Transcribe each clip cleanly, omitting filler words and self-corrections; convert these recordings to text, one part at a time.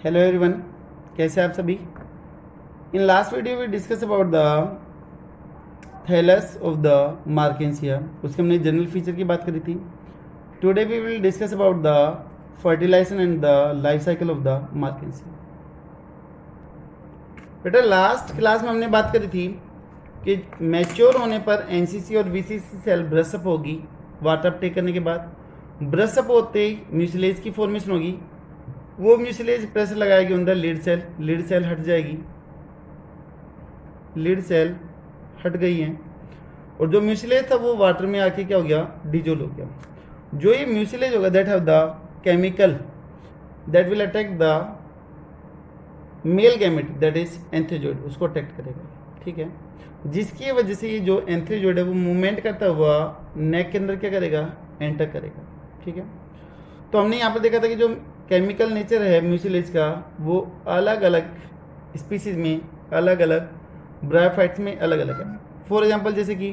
Hello everyone, कैसे आप सभी। In last video we discuss about the thallus of the Marchantia. उसके हमने जनरल फीचर की बात करी थी। Today we will discuss about the fertilization and the life cycle of the Marchantia. बेटा लास्ट क्लास में हमने बात करी थी कि मैच्योर होने पर एनसीसी और वीसीसी सेल ब्रशअप होगी। वाटर अप टेक करने के बाद ब्रशअप होते ही म्यूसिलेज की फॉर्मेशन होगी। वो म्यूसिलेज प्रेशर लगाएगी अंदर लीड सेल हट जाएगी, लीड सेल हट गई है और जो म्यूसिलेज था वो वाटर में आके क्या हो गया, डिजोल्व हो गया। जो ये म्यूसिलेज होगा that have the chemical that will attack the male gamete that is antherozoid, उसको अटैक्ट करेगा। ठीक है, जिसकी वजह से ये जो एंथ्रोजोइड है वो मूवमेंट करता हुआ नेक के अंदर क्या करेगा, एंटर करेगा। ठीक है, तो हमने यहाँ पर देखा था कि जो केमिकल नेचर है म्यूसिलेज का वो अलग अलग स्पीसीज में, अलग अलग ब्रायोफाइट्स में अलग अलग है। फॉर एग्जांपल जैसे कि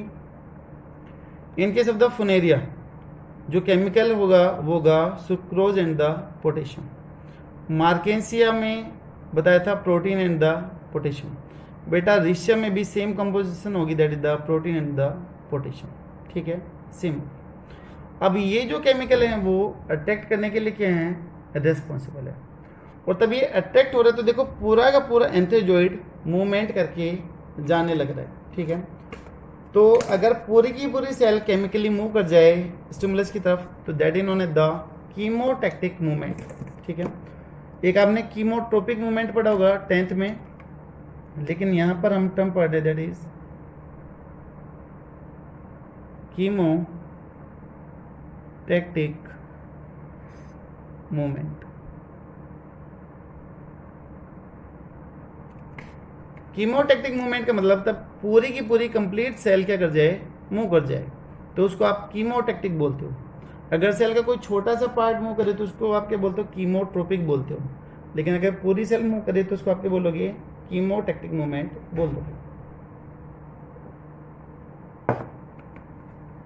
इन केस ऑफ द फुनेरिया जो केमिकल होगा वो होगा सुक्रोज एंड द पोटेशियम। मार्केंसिया में बताया था प्रोटीन एंड द पोटेशियम। बेटा रिशियम में भी सेम कंपोजिशन होगी, that is the protein and the potassium. ठीक है, सेम। अब ये जो केमिकल हैं वो अट्रैक्ट करने के लिए क्या हैं, रेस्पॉन्सिबल है। और तब ये अट्रैक्ट हो रहा है तो देखो पूरा का पूरा एंथ्रोजोइड मूवमेंट करके जाने लग रहा है। ठीक है, तो अगर पूरी की पूरी सेल केमिकली मूव कर जाए स्टिमुलस की तरफ तो that is known as the chemotactic movement. ठीक है, एक आपने कीमोट्रोपिक मूवमेंट पढ़ा होगा 10th में, लेकिन यहाँ पर हम टर्म पढ़ रहे दैट इज कीमोटैक्टिक मूवमेंट। कीमोटैक्टिक मूवमेंट का मतलब तब पूरी की पूरी कंप्लीट सेल क्या कर जाए, मूव कर जाए, तो उसको आप कीमोटैक्टिक बोलते हो। अगर सेल का कोई छोटा सा पार्ट मूव करे तो उसको आप क्या बोलते हो, कीमोट्रोपिक बोलते हो। लेकिन अगर पूरी सेल मूव करे तो उसको आप क्या बोलोगे, कीमोटैक्टिक मूवमेंट बोल दोगे।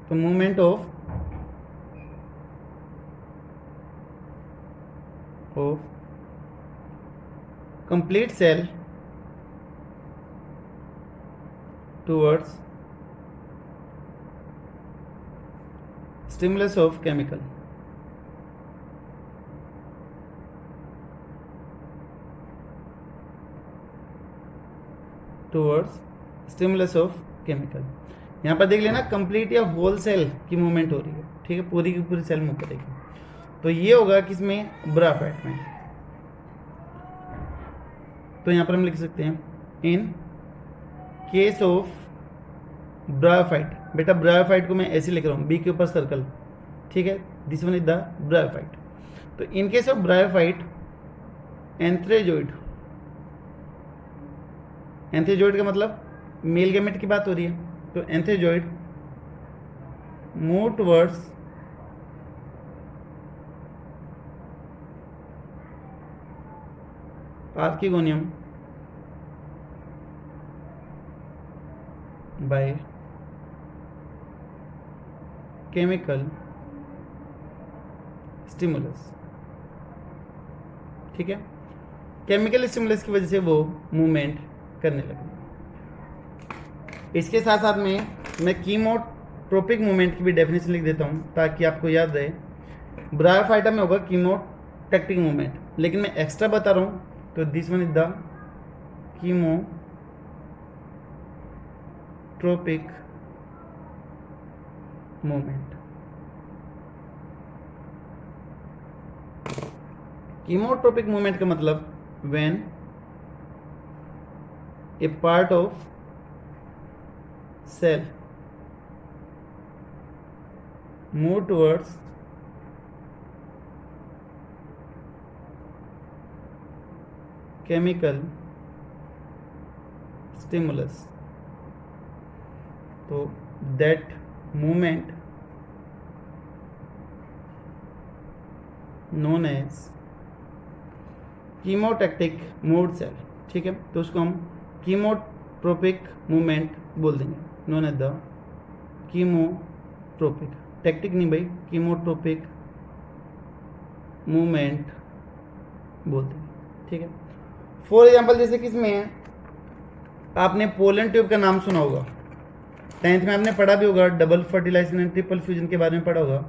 तो movement of complete cell towards stimulus of chemical towards stimulus of chemical। यहाँ पर देख लेना कंप्लीट या होल सेल की मूवमेंट हो रही है। ठीक है, पूरी की पूरी सेल मूव करेगी। तो ये होगा किसमें, ब्रायोफाइट में। तो यहाँ पर हम लिख सकते हैं इन केस ऑफ ब्रायोफाइट। बेटा ब्रायोफाइट को मैं ऐसे लिख रहा हूँ, बी के ऊपर सर्कल। ठीक है, this one is the bryophyte. तो इन केस ऑफ ब्रायोफाइट एंथ्रोजोइड, एंथ्रोजोइड का मतलब मेल गैमेट की बात हो रही है, तो antherozoid move towards archegonium by chemical stimulus। ठीक है, केमिकल स्टिमुलस की वजह से वो मूवमेंट करने लगे। इसके साथ साथ में मैं कीमोट्रोपिक मूवमेंट की भी डेफिनेशन लिख देता हूँ ताकि आपको याद रहे। ब्रायोफाइटा में होगा कीमोटैक्टिक मूवमेंट, लेकिन मैं एक्स्ट्रा बता रहा हूँ, तो this one is the chemotropic movement. Chemotropic movement का मतलब when a part of cell move towards chemical stimulus, तो that movement known as chemotactic moved cell. ठीक है, तो उसको हम कीमोट्रोपिक मूवमेंट बोल देंगे, known as the chemotropic. Tactic नहीं भाई, कीमोट्रोपिक मूवमेंट बोलते हैं। ठीक है। फॉर एग्जाम्पल जैसे किसमें है, आपने पोलन ट्यूब का नाम सुना होगा, 10th में आपने पढ़ा भी होगा, double fertilization and triple fusion के बारे में पढ़ा होगा।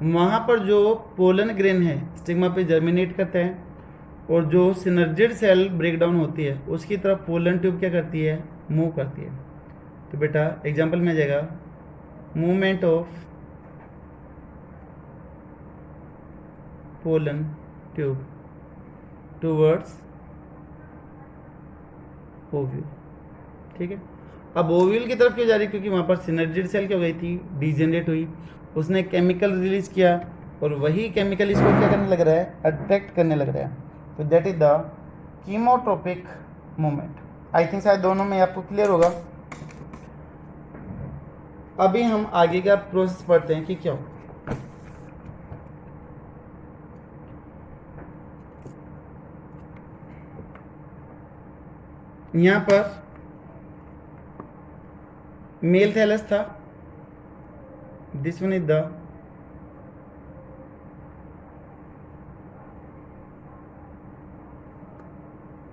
वहाँ पर जो पोलन ग्रेन है स्टिग्मा पे जर्मिनेट करता है और जो सिनर्जिड सेल ब्रेकडाउन होती है उसकी तरफ पोलन ट्यूब क्या करती है, मूव करती है। तो बेटा एग्जाम्पल में आ जाएगा movement of pollen tube towards ovule. ठीक है, अब ओव्यूल की तरफ क्यों जा रही है, क्योंकि वहाँ पर सिनर्जिड सेल क्या हो गई थी, डिजेनरेट हुई, उसने केमिकल रिलीज किया और वही केमिकल इसको क्या करने लग रहा है, अट्रैक्ट करने लग रहा है। तो that is the chemotropic movement. I think शायद दोनों में आपको क्लियर होगा। अभी हम आगे का प्रोसेस पढ़ते हैं कि क्या हो। यहां पर मेल थैलस था, this one is the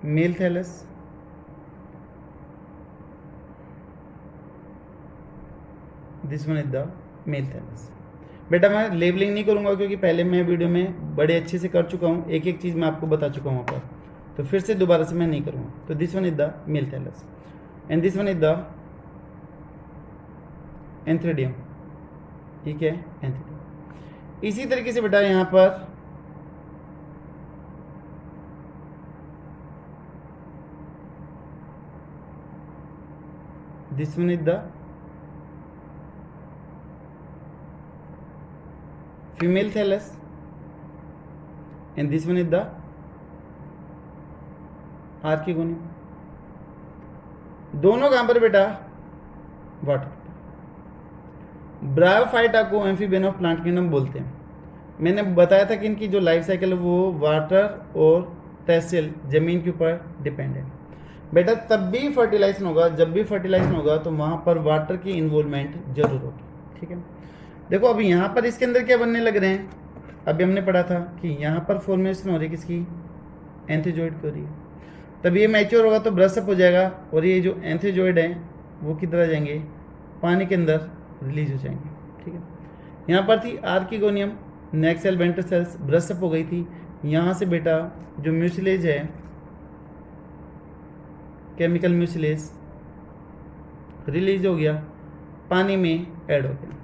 male thallus, this one is the male thallus. बेटा मैं लेबलिंग नहीं करूंगा क्योंकि पहले मैं वीडियो में बड़े अच्छे से कर चुका हूँ, एक एक चीज़ मैं आपको बता चुका हूँ वहाँ पर, तो फिर से दोबारा से मैं नहीं करूँगा। तो this one is the male thallus and this one is the antheridium. ठीक है, एंथ्रेडियम। इसी तरीके से बेटा यहाँ पर this one is the female thallus and this one is the archegonium. दोनों कहां पर बेटा, वाटर। ब्रायोफाइटा को एम्फीबियन ऑफ प्लांट किंगडम बोलते हैं। मैंने बताया था कि इनकी जो लाइफ साइकिल है वो वाटर और टेरेस्ट्रियल जमीन के ऊपर डिपेंड है। बेटा तब भी फर्टिलाइजेशन होगा, जब भी फर्टिलाइजेशन होगा तो वहां पर वाटर की इन्वॉल्वमेंट जरूर होगी। ठीक है, देखो अभी यहाँ पर इसके अंदर क्या बनने लग रहे हैं, अभी हमने पढ़ा था कि यहाँ पर फॉर्मेशन हो रही है किसकी, एंथीजोइड की हो रही है। तब ये मैच्योर होगा तो ब्रशअप हो जाएगा और ये जो एंथीजोइड हैं वो किधर आ जाएंगे, पानी के अंदर रिलीज हो जाएंगे। ठीक है, यहाँ पर थी आर्किगोनियम, नेक सेल वेंटर सेल्स ब्रशअप हो गई थी। यहाँ से बेटा जो म्यूसिलेज है, केमिकल म्यूसिलेज रिलीज हो गया, पानी में ऐड हो गया।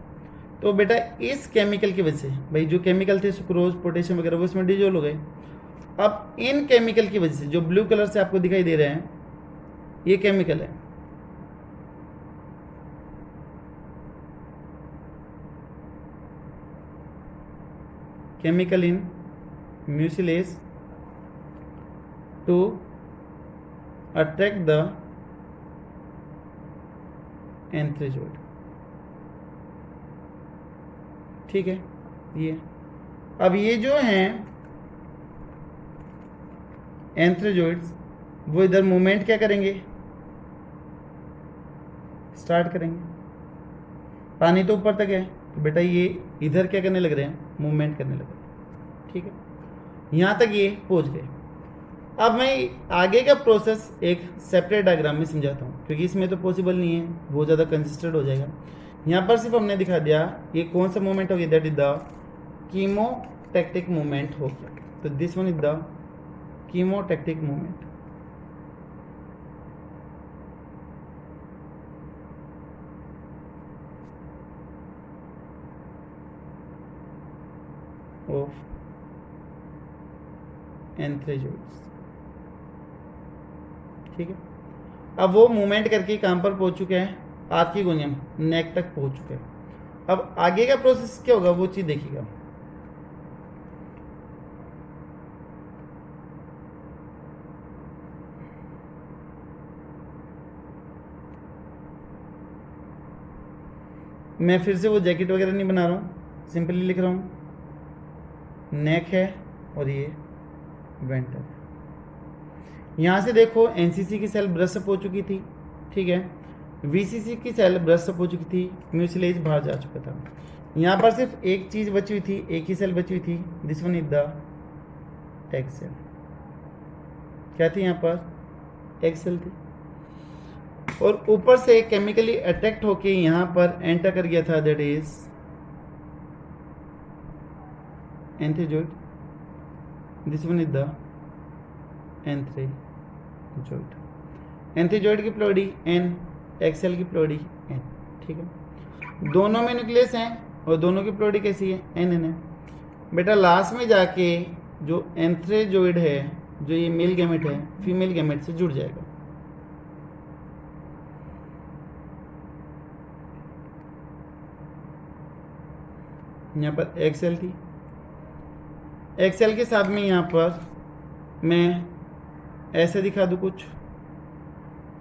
तो बेटा इस केमिकल की वजह से, भाई जो केमिकल थे सुक्रोज पोटेशियम वगैरह वो इसमें डिजोल्व हो गए। अब इन केमिकल की वजह से जो ब्लू कलर से आपको दिखाई दे रहे हैं ये केमिकल है, chemical in mucilage to attract the antherozoid. ठीक है, ये अब ये जो हैं एंथ्रेजोइड्स वो इधर मूवमेंट क्या करेंगे, स्टार्ट करेंगे। पानी तो ऊपर तक है तो बेटा ये इधर क्या करने लग रहे हैं, मूवमेंट करने लग रहे हैं। ठीक है, यहाँ तक ये पहुंच गए। अब मैं आगे का प्रोसेस एक सेपरेट डायग्राम में समझाता हूँ क्योंकि इसमें तो पॉसिबल नहीं है, बहुत ज़्यादा कंसिस्टेंट हो जाएगा। यहाँ पर सिर्फ हमने दिखा दिया ये कौन सा मूवमेंट हो गया, that is the chemotactic movement हो गया। तो this one is the chemotactic movement. Of antherozoids. ठीक है, अब वो मूवमेंट करके कहां पर पहुंच चुके हैं, आर्किगोनियम नेक तक पहुंच चुके हैं। अब आगे का प्रोसेस क्या होगा वो चीज देखिएगा। मैं फिर से वो जैकेट वगैरह नहीं बना रहा हूँ, सिंपली लिख रहा हूँ नेक है और ये वेंटर है। यहाँ से देखो एनसीसी की सेल ब्रशअप हो चुकी थी, ठीक है, वीसीसी की सेल ब्रशअप हो चुकी थी, म्यूसिलेज बाहर जा चुका था। यहाँ पर सिर्फ एक चीज़ बची हुई थी, एक ही सेल बची हुई थी, this one is the egg cell. क्या थी यहाँ पर, एक सेल थी, और ऊपर से केमिकली अट्रैक्ट होके यहाँ पर एंटर कर गया था, that is antherozoid, this one is the antherozoid. Antherozoid की प्लोडी एन, एक्सेल की प्लोडी एन, ठीक है। दोनों में न्यूक्लियस हैं और दोनों की प्लोडी कैसी है, एन एन है। बेटा लास्ट में जाके जो एंथ्रीजोइड है, जो ये मेल गैमेट है, फीमेल गैमेट से जुड़ जाएगा। यहाँ पर एक्सेल थी, एक्सेल के साथ में यहाँ पर मैं ऐसे दिखा दूँ कुछ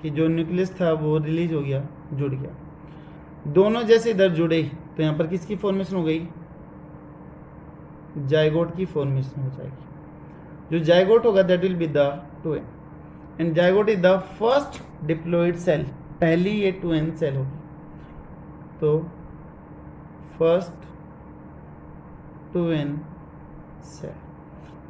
कि जो न्यूक्लियस था वो रिलीज हो गया, जुड़ गया। दोनों जैसे इधर जुड़े तो यहाँ पर किसकी फॉर्मेशन हो गई, जाइगोट की फॉर्मेशन हो जाएगी। जो जाइगोट होगा that will be the 2n, and zygote is the first diploid cell, पहली ये 2n सेल होगी। तो फर्स्ट 2n सेल,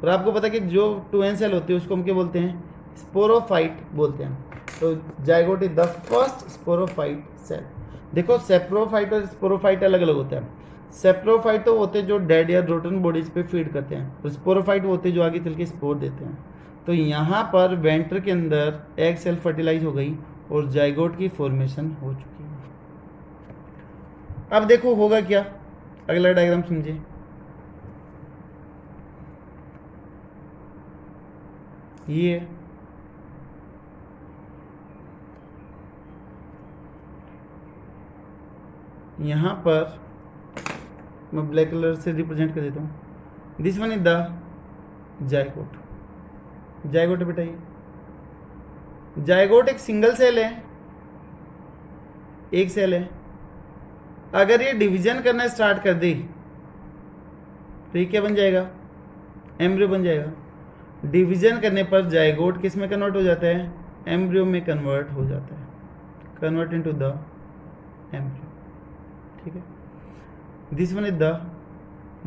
और आपको पता है कि जो 2n सेल होती है उसको हम क्या बोलते हैं, स्पोरोफाइट बोलते हैं। तो zygote is the first sporophyte cell. देखो सेप्रोफाइट और स्पोरोफाइट अलग अलग होता है। सेप्रोफाइट तो होते हैं जो डेड या रोटन बॉडीज पे फीड करते हैं, और स्पोरोफाइट होते हैं जो आगे चल के स्पोर देते हैं। तो यहाँ पर वेंटर के अंदर एग सेल फर्टिलाइज हो गई और जाइगोट की फॉर्मेशन हो चुकी है। अब देखो होगा क्या, अगला डायग्राम समझिए। ये यहाँ पर मैं ब्लैक कलर से रिप्रेजेंट कर देता हूँ। This one is the zygote. Zygote बेटा, ये जाइगोट एक सिंगल सेल है, एक सेल है। अगर ये डिवीजन करना स्टार्ट कर दी तो ये क्या बन जाएगा, एम्ब्रियो बन जाएगा। डिवीजन करने पर जाइगोट किस में कन्वर्ट हो जाता है, एम्ब्रियो में कन्वर्ट हो जाता है, कन्वर्ट इनटू द एम्ब्रियो, ठीक है। This one is the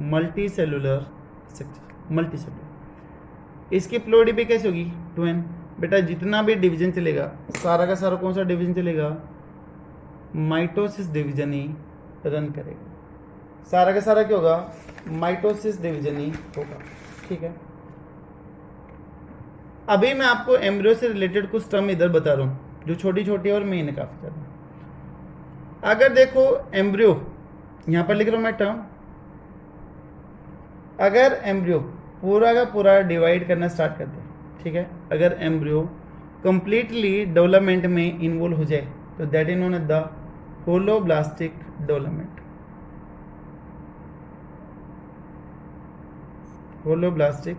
multi cellular structure, multi cellular. इसकी प्लोडी भी कैसे होगी, 2n। बेटा जितना भी डिवीजन चलेगा सारा का सारा कौन सा डिवीजन चलेगा, माइटोसिस डिवीजन ही रन करेगा। सारा का सारा क्या होगा, माइटोसिस डिवीजन ही होगा, ठीक है। अभी मैं आपको एम्ब्रियो से रिलेटेड कुछ टर्म इधर बता रहा हूँ जो छोटी छोटी और मेन है काफी ज्यादा। अगर देखो एम्ब्रियो, यहां पर लिख रहा हूं मैं टर्म, अगर एम्ब्रियो पूरा का पूरा डिवाइड करना स्टार्ट कर दे, ठीक है, अगर एम्ब्रियो कंप्लीटली डेवलपमेंट में इन्वॉल्व हो जाए तो that is known as the holoblastic development. Holoblastic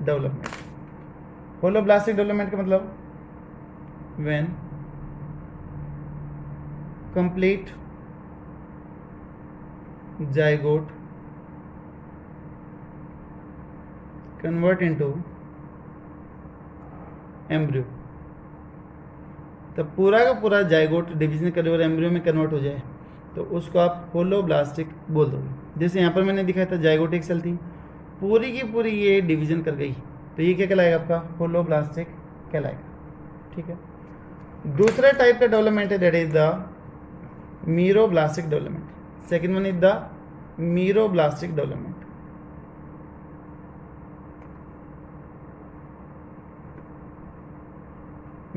development, holoblastic development का मतलब when complete zygote convert into embryo, तब पूरा का पूरा जाइगोट डिवीजन करे और एम्ब्रियो में कन्वर्ट हो जाए तो उसको आप होलोब्लास्टिक बोल दोगे। जैसे यहाँ पर मैंने दिखाया था जाइगोट एक सेल थी, पूरी की पूरी ये डिवीजन कर गई तो ये क्या कहलाएगा, आपका होलोब्लास्टिक कहलाएगा, ठीक है। दूसरा टाइप का डेवलपमेंट है that is the meroblastic development. Second one is the meroblastic development.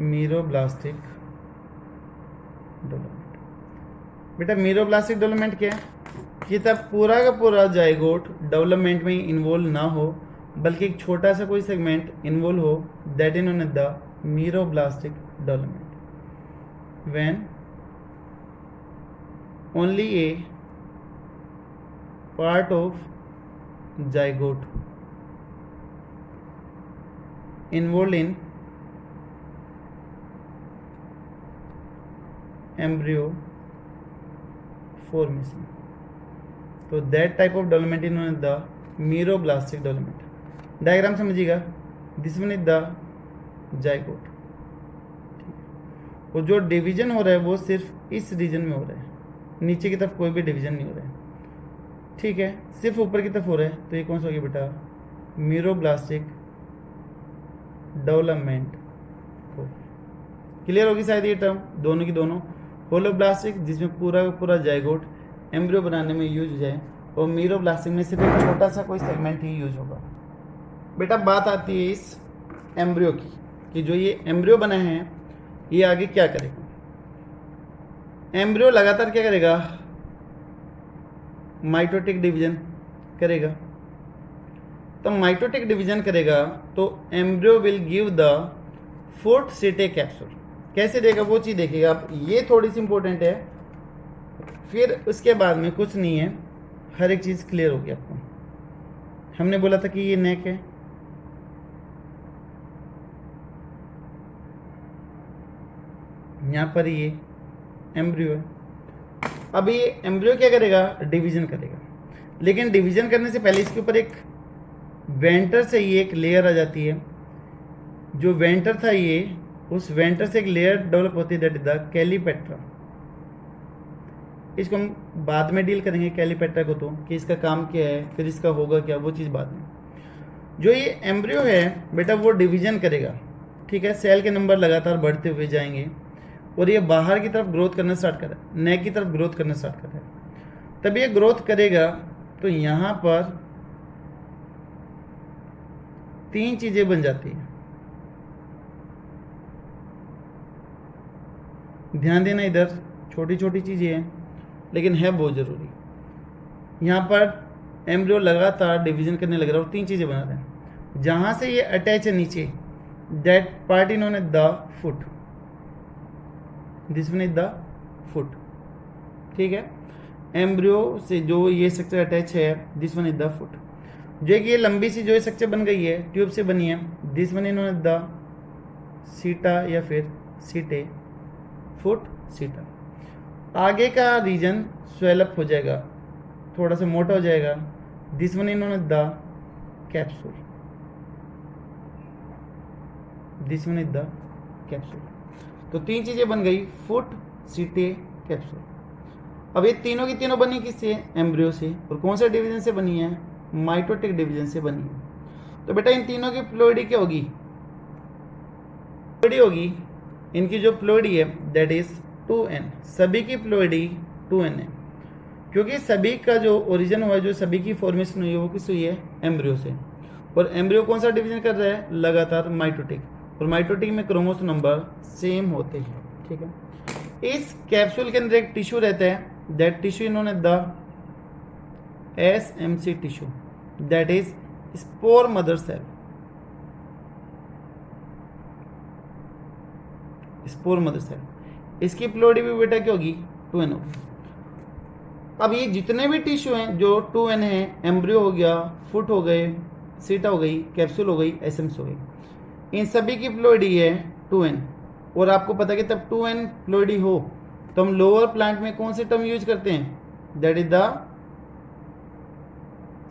Meroblastic development, बेटा मीरोब्लास्टिक डेवलपमेंट क्या है कि तब पूरा का पूरा जाइगोट डेवलपमेंट में इन्वॉल्व ना हो बल्कि एक छोटा सा कोई सेगमेंट इन्वॉल्व हो, that is known as the meroblastic development. When only a part of zygote involve in embryo formation, तो that type of development is known as the meroblastic development. Diagram समझिएगा, this one is the zygote, और जो division हो रहा है वो सिर्फ इस रीजन में हो रहा है, नीचे की तरफ कोई भी डिवीजन नहीं हो रहा है, ठीक है, सिर्फ ऊपर की तरफ हो रहा है। तो ये कौन सा हो गया बेटा, मीरोब्लास्टिक डेवलपमेंट हो। क्लियर होगी शायद ये टर्म दोनों की दोनों। होलोब्लास्टिक जिसमें पूरा का पूरा जाइगोट एम्ब्रियो बनाने में यूज हो जाए, और मीरोब्लास्टिक में सिर्फ एक छोटा सा कोई सेगमेंट ही यूज होगा। बेटा बात आती है इस एम्ब्रियो की कि जो ये एम्ब्रियो बना है ये आगे क्या करेगा। एम्ब्रियो लगातार क्या करेगा, माइटोटिक डिवीजन करेगा। तो माइटोटिक डिवीजन करेगा तो embryo will give the foot सीटे कैप्सूल। कैसे देगा वो चीज़ देखिएगा आप, ये थोड़ी सी इंपॉर्टेंट है, फिर उसके बाद में कुछ नहीं है, हर एक चीज़ क्लियर होगी आपको। हमने बोला था कि ये नेक है, यहाँ पर ये एम्ब्रियो है। अब ये एम्ब्रियो क्या करेगा, डिवीजन करेगा, लेकिन डिवीजन करने से पहले इसके ऊपर एक वेंटर से ये एक लेयर आ जाती है। जो वेंटर था ये, उस वेंटर से एक लेयर डेवलप होती है, दैट इज द कैलीपेट्रा। इसको हम बाद में डील करेंगे कैलीपेट्रा को, तो कि इसका काम क्या है, फिर इसका होगा क्या, वो चीज़ बाद में। जो ये एम्ब्रियो है बेटा वो डिवीजन करेगा, ठीक है। सेल के नंबर लगातार बढ़ते हुए जाएंगे और ये बाहर की तरफ ग्रोथ करना स्टार्ट कर रहा है, नेक की तरफ ग्रोथ करना स्टार्ट कर रहा है। तब ये ग्रोथ करेगा तो यहाँ पर 3 चीज़ें बन जाती हैं। ध्यान देना, इधर छोटी छोटी चीज़ें हैं लेकिन है बहुत ज़रूरी। यहाँ पर एम्ब्रियो लगातार डिवीजन करने लग रहा है और 3 चीज़ें बना रहे हैं। जहाँ से ये अटैच है नीचे, that part is known as the foot, this one is the foot, ठीक है। एम्ब्रियो से जो ये स्ट्रक्चर अटैच है, this one is the foot. जो एक ये लंबी सी जो स्ट्रक्चर बन गई है, ट्यूब से बनी है, this one is known as the seta या फिर सीटे, फुट सीटा। आगे का रीजन स्वेलअप हो जाएगा, थोड़ा सा मोटा हो जाएगा, this one is known as the capsule, this one is the capsule. तो 3 चीजें बन गई, फुट सीटे कैप्सूल। अब ये तीनों की तीनों बनी किससे, एम्ब्रियो से, और कौन से डिवीजन से बनी है, माइटोटिक डिवीजन से बनी है। तो बेटा इन तीनों की प्लोइडी क्या होगी, प्लोइडी होगी, इनकी जो प्लोइडी है दैट इज 2n। सभी की प्लोइडी 2n है, क्योंकि सभी का जो ओरिजिन हुआ है, जो सभी की फॉर्मेशन हुई है, वो किस हुई है, एम्ब्रियो से। और एम्ब्रियो कौन सा डिवीजन कर रहा है, लगातार माइटोटिक, और माइटोटिक में क्रोमोसोम नंबर सेम होते हैं, ठीक है। इस कैप्सूल के अंदर एक टिश्यू रहता है, that tissue is known as the SMC tissue, that is spore mother cell, spore mother cell. इसकी प्लोइडी भी बेटा क्या होगी, 2n होगी। अब ये जितने भी टिश्यू हैं जो 2n है, एम्ब्रियो हो गया, फुट हो गए, सीटा हो गई, कैप्सूल हो गई, एसएमसी हो गई, इन सभी की प्लोइडी है 2n। और आपको पता है कि तब 2n प्लोइडी हो तो हम लोअर प्लांट में कौन से टर्म यूज करते हैं, दैट इज द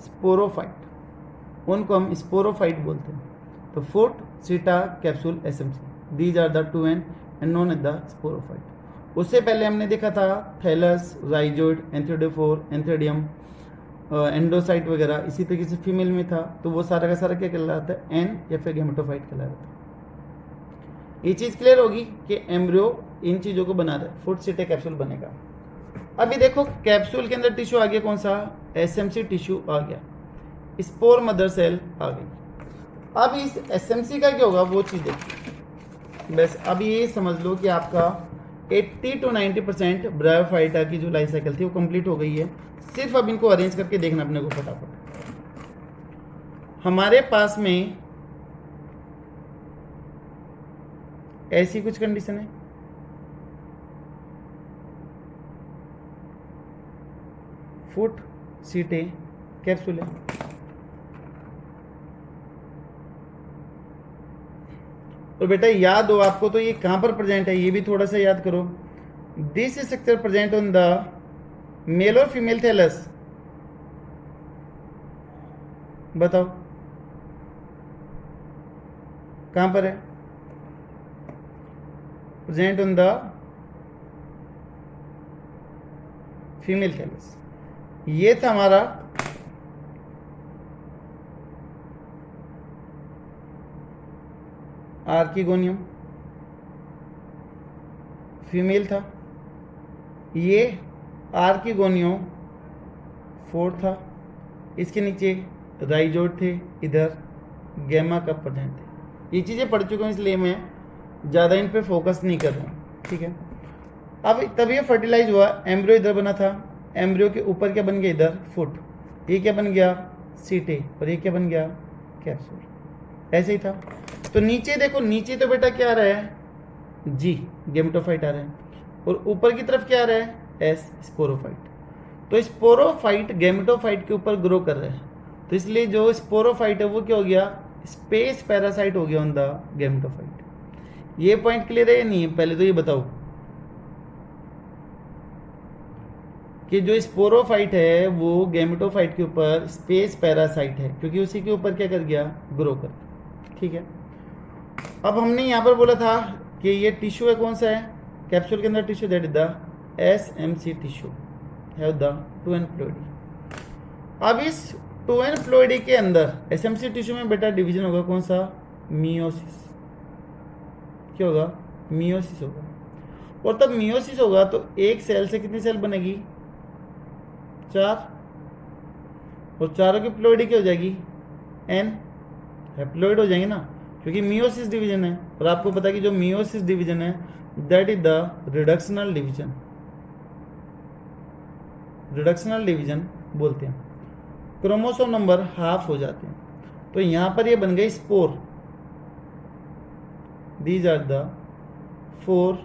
स्पोरोफाइट, उनको हम स्पोरोफाइट बोलते हैं। तो foot seta capsule SMC, these are the 2n and known as the sporophyte. उससे पहले हमने देखा था थैलस, राइजोइड, एंथ्रोडोफोर, एंथ्रेडियम, एंडोसाइट वगैरह, इसी तरीके से फीमेल में था, तो वो सारा का सारा क्या कहलाता है, एन या फिर गेमेटोफाइट कहलाता है। ये चीज़ क्लियर होगी कि एम्ब्रियो इन चीज़ों को बना रहा है, फुट सीटे कैप्सूल बनेगा। अभी देखो कैप्सूल के अंदर टिश्यू आ गया, कौन सा, एसएमसी टिश्यू आ गया, स्पोर मदर सेल आ गई। अब इस एसएमसी का क्या होगा वो चीज़ देखिए। बस अब ये समझ लो कि आपका 80 to 90% ब्रायोफाइटा की जो लाइफ साइकिल थी वो कंप्लीट हो गई है। सिर्फ अब इनको अरेंज करके देखना अपने को फटाफट। हमारे पास में ऐसी कुछ कंडीशन है, फुट सीटे कैप्सूल है, और बेटा याद हो आपको तो ये कहां पर प्रेजेंट है, ये भी थोड़ा सा याद करो। This structure present on the male और फीमेल थैलस, बताओ कहां पर है, present on the female thallus. ये था हमारा आर्किगोनियम फीमेल था, ये आर्किगोनियो 4 था, इसके नीचे राइजोड थे, इधर गैमा कप प्रेजेंट थे। ये चीज़ें पढ़ चुका हूँ इसलिए मैं ज़्यादा इन पे फोकस नहीं कर रहा हूँ, ठीक है। अब तब ये फर्टिलाइज हुआ, एम्ब्रियो इधर बना था, एम्ब्रियो के ऊपर क्या बन गया, इधर फुट, ये क्या बन गया, सीटे, और ये क्या बन गया, कैप्सूल, ऐसे ही था। तो नीचे देखो, नीचे तो बेटा क्या आ रहा है, जी गेमेटोफाइट आ रहा है, और ऊपर की तरफ क्या आ रहा है, एस स्पोरोफाइट। तो स्पोरोफाइट गेमेटोफाइट के ऊपर ग्रो कर रहा है, तो इसलिए जो स्पोरोफाइट है वो क्या हो गया, स्पेस पैरासाइट हो गया ऑन द गेमेटोफाइट। ये पॉइंट क्लियर है या नहीं है, पहले तो ये बताओ कि जो स्पोरोफाइट है वो गेमेटोफाइट के ऊपर स्पेस पैरासाइट है, क्योंकि उसी के ऊपर क्या कर गया, ग्रो कर, ठीक है। अब हमने यहाँ पर बोला था कि ये टिश्यू है, कौन सा है, कैप्सूल के अंदर tissue, that is the SMC tissue have the 2N ploidy. अब इस 2N प्लोइडी के अंदर SMC टिश्यू में बेटा डिवीजन होगा कौन सा, मियोसिस, क्या होगा, मियोसिस होगा। और तब मियोसिस होगा तो एक सेल से कितनी सेल बनेगी, 4, और चारों की प्लोइडी क्या हो जाएगी, N, हैप्लोइड हो जाएंगे ना, क्योंकि मियोसिस डिवीजन है। और आपको पता है कि जो मियोसिस डिवीजन है that is the reductional division, reductional division बोलते हैं। क्रोमोसोम नंबर हाफ हो जाते हैं, तो यहां पर ये बन गई स्पोर, दीज आर द 4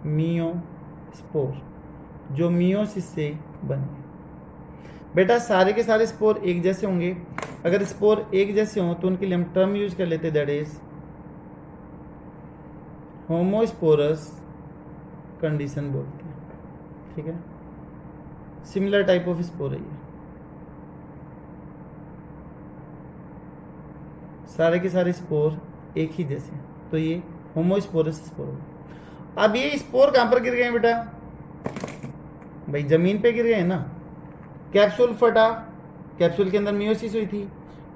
मियोस्पोर, जो मियोसिस से बने। बेटा सारे के सारे स्पोर एक जैसे होंगे, अगर स्पोर एक जैसे हों तो उनके लिए हम टर्म यूज कर लेते, दैट इज होमोस्पोरस कंडीशन बोलते हैं, ठीक है। सिमिलर टाइप ऑफ स्पोर है ये, सारे के सारे स्पोर एक ही जैसे, तो ये होमोस्पोरस स्पोर होगा। अब ये स्पोर कहां पर गिर गए बेटा, भाई जमीन पे गिर गए ना, कैप्सूल फटा, कैप्सूल के अंदर मियोसिस हुई थी,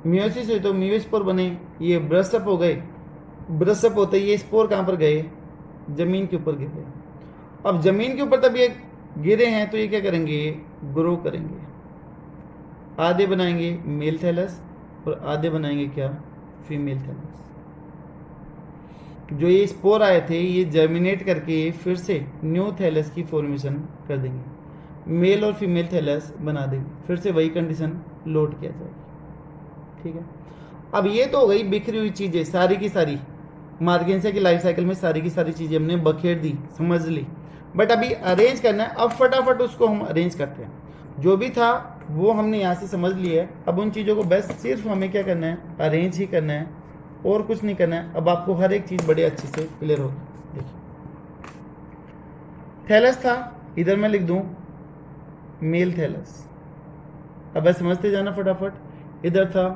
मियोसिस हुई तो मियोस्पोर बने, ये ब्रस्ट अप हो गए, ब्रस्ट अप होते ये स्पोर कहां पर गए, जमीन के ऊपर गिर गए। अब जमीन के ऊपर तब ये गिरे हैं तो ये क्या करेंगे, ग्रो करेंगे, आधे बनाएंगे मेल थैलस और आधे बनाएंगे क्या, फीमेल थैलस। जो ये स्पोर आए थे ये जर्मिनेट करके फिर से न्यू थैलस की फॉर्मेशन कर देंगे, मेल और फीमेल थैलस बना देंगे, फिर से वही कंडीशन लोड किया जाएगी, ठीक है। अब ये तो हो गई बिखरी हुई चीज़ें सारी की सारी, मार्गेंसिया की लाइफ साइकिल में सारी की सारी चीज़ें हमने बखेर दी, समझ ली। बट अभी अरेंज करना है, अब फटाफट उसको हम अरेंज करते हैं। जो भी था वो हमने यहाँ से समझ लिया है, अब उन चीज़ों को बस सिर्फ हमें क्या करना है, अरेंज ही करना है और कुछ नहीं करना है। अब आपको हर एक चीज़ बड़े अच्छे से क्लियर होगी। देखिए थैलस था, इधर मैं लिख दूँ मेल थैलस, अब बस समझते जाना फटाफट। इधर था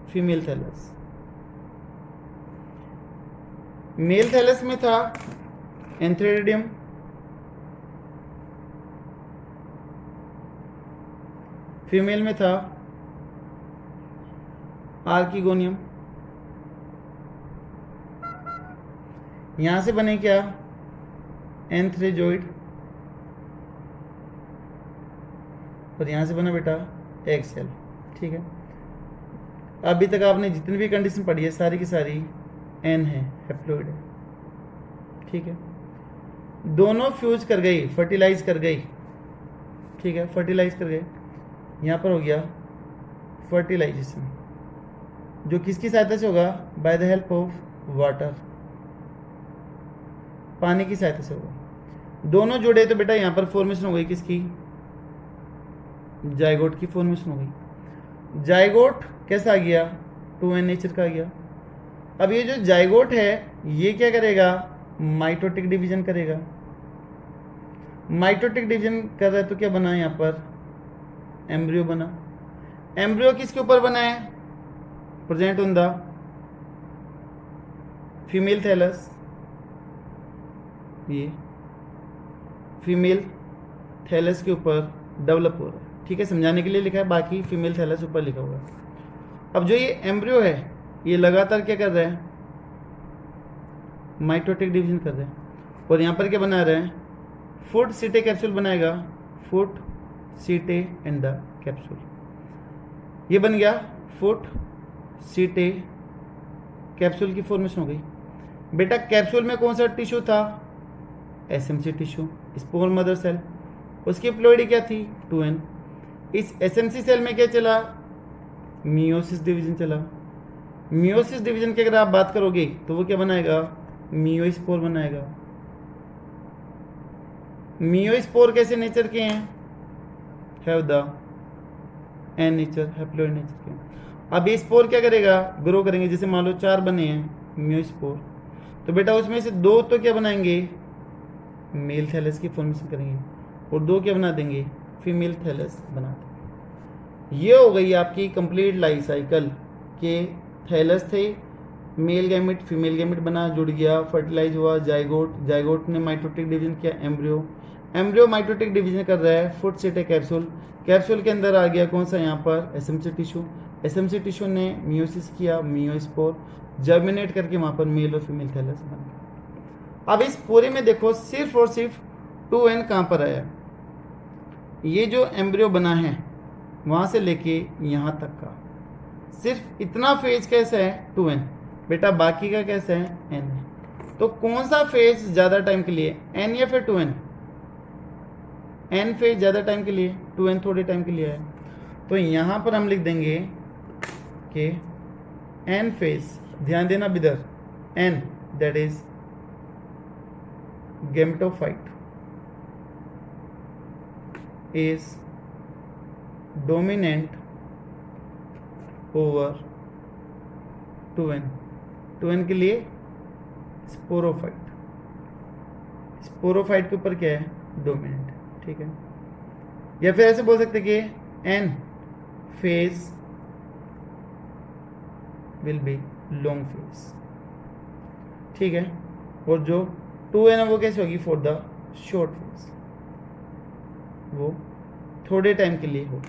फीमेल थैलस, मेल थैलस में था एंथ्रेडियम, फीमेल में था आर्किगोनियम। यहां से बने क्या, एंथ्रेजोइड, और यहां से बना बेटा एग सेल, ठीक है। अभी तक आपने जितनी भी कंडीशन पढ़ी है सारी की सारी एन है, हैप्लोइड है, ठीक है। दोनों फ्यूज कर गई, फर्टिलाइज कर गई, ठीक है, फर्टिलाइज कर गए। यहाँ पर हो गया फर्टिलाइजेशन, जो किसकी सहायता से होगा, by the help of water, पानी की सहायता से होगा। दोनों जुड़े तो बेटा यहाँ पर फॉर्मेशन हो गई किसकी, जाइगोट की फॉर्मेशन हो गई। जाइगोट कैसा आ गया, 2N नेचर का आ गया। अब ये जो जाइगोट है ये क्या करेगा, माइटोटिक डिवीजन करेगा। माइटोटिक डिवीजन कर रहा है तो क्या बना यहाँ पर, एम्ब्रियो बना। एम्ब्रियो किसके ऊपर बना है, present on the female thallus, ये फीमेल थैलस के ऊपर डेवलप हो रहा है, ठीक है, समझाने के लिए लिखा है, बाकी फीमेल थैलस ऊपर लिखा हुआ है। अब जो ये एम्ब्रियो है ये लगातार क्या कर रहा है, माइटोटिक डिवीजन कर रहे हैं। और यहाँ पर क्या बना रहे हैं, फूड सीटे कैप्सूल बनाएगा, फूड सीटे एंड द कैप्सूल। ये बन गया फूड सीटे कैप्सूल की फॉर्मेशन हो गई। बेटा कैप्सूल में कौन सा टिश्यू था, SMC tissue, spore mother cell, उसकी प्लोइडी क्या थी 2n। इस एसएमसी सेल में क्या चला, मियोसिस डिवीजन चला। मियोसिस डिवीजन की अगर आप बात करोगे तो वो क्या बनाएगा, मियोस्पोर बनाएगा। मियोस्पोर कैसे नेचर के हैं, have the N nature, haploid nature के। अब ये स्पोर क्या करेगा, ग्रो करेंगे। जैसे मान लो 4 बने हैं मियोस्पोर, तो बेटा उसमें से 2 तो क्या बनाएंगे, मेल थैलस की फॉर्मेशन करेंगे, और 2 क्या बना देंगे, फीमेल थैलस बना देंगे। ये हो गई आपकी कंप्लीट लाइफ साइकिल के थैलस थे, मेल गैमेट फीमेल गैमेट बना, जुड़ गया, फर्टिलाइज हुआ, जाइगोट, जाइगोट ने माइटोटिक डिवीजन किया, एम्ब्रियो, एम्ब्रियो माइटोटिक डिवीजन कर रहा है, फुट सीटे कैप्सूल, कैप्सूल के अंदर आ गया कौन सा यहाँ पर, एसएमसी टिश्यू, एसएमसी टिश्यू ने मियोसिस किया, मियोस्पोर जर्मिनेट करके वहाँ पर मेल और फीमेल थैलस बन गया। अब इस पूरे में देखो सिर्फ और सिर्फ 2n कहाँ पर आया, ये जो एम्ब्रियो बना है वहाँ से लेके यहाँ तक का सिर्फ इतना फेज कैसा है 2n, बेटा बाकी का कैसा है n है। तो कौन सा फेज ज़्यादा टाइम के लिए, n या फिर 2n, n फेज ज़्यादा टाइम के लिए, 2n थोड़े टाइम के लिए है। तो यहाँ पर हम लिख देंगे कि n फेज, ध्यान देना Bidar, n that is gametophyte is dominant over 2n, 2n के लिए स्पोरोफाइट, स्पोरोफाइट के ऊपर क्या है, डोमिनेंट, ठीक है। या फिर ऐसे बोल सकते कि n phase will be long phase, ठीक है। और जो 2n है वो कैसे होगी, फॉर द शॉर्ट फेज, वो थोड़े टाइम के लिए होगी।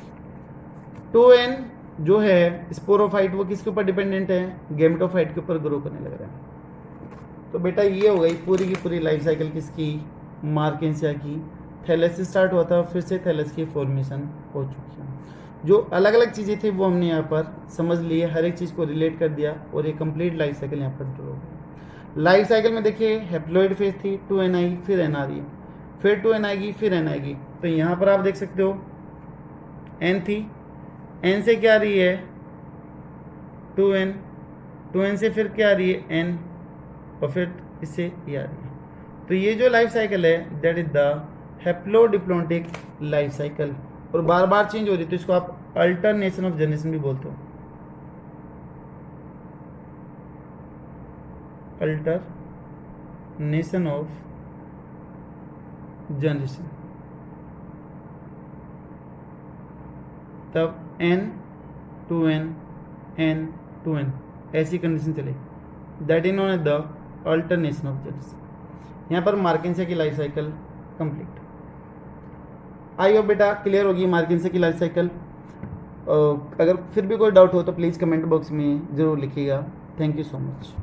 2n जो है स्पोरोफाइट वो किसके ऊपर डिपेंडेंट है, गेमेटोफाइट के ऊपर ग्रो करने लग रहा है। तो बेटा ये हो गई पूरी की पूरी लाइफ साइकिल किसकी, मार्केंसिया की। थैलस से स्टार्ट हुआ था, फिर से थैलस की फॉर्मेशन हो चुकी है। जो अलग अलग चीज़ें थी वो हमने यहाँ पर समझ लिए, हर एक चीज़ को रिलेट कर दिया, और ये कंप्लीट लाइफ साइकिल यहाँ पर ड्रॉ हो गई। लाइफ साइकिल में देखिए हैप्लॉइड फेज थी, 2n आई, फिर n आ रही है, फिर 2n आएगी, फिर n आएगी। तो यहाँ पर आप देख सकते हो n थी, n से क्या आ रही है 2n, 2n से फिर क्या आ रही है n, और फिर इससे ये आ रही है। तो ये जो लाइफ साइकिल है that is the haplodiplontic life cycle, और बार बार चेंज हो रही है, तो इसको आप अल्टरनेशन ऑफ जनरेशन भी बोलते हो, अल्टरनेशन ऑफ जनरेशन। तब n 2n n 2n ऐसी कंडीशन चलेगी, that is known as the alternation of generation. यहाँ पर मार्केंसिया की life cycle complete. I hope बेटा क्लियर होगी मार्केंसिया की लाइफ साइकिल। अगर फिर भी कोई डाउट हो तो प्लीज़ कमेंट बॉक्स में ज़रूर लिखिएगा। Thank you so much.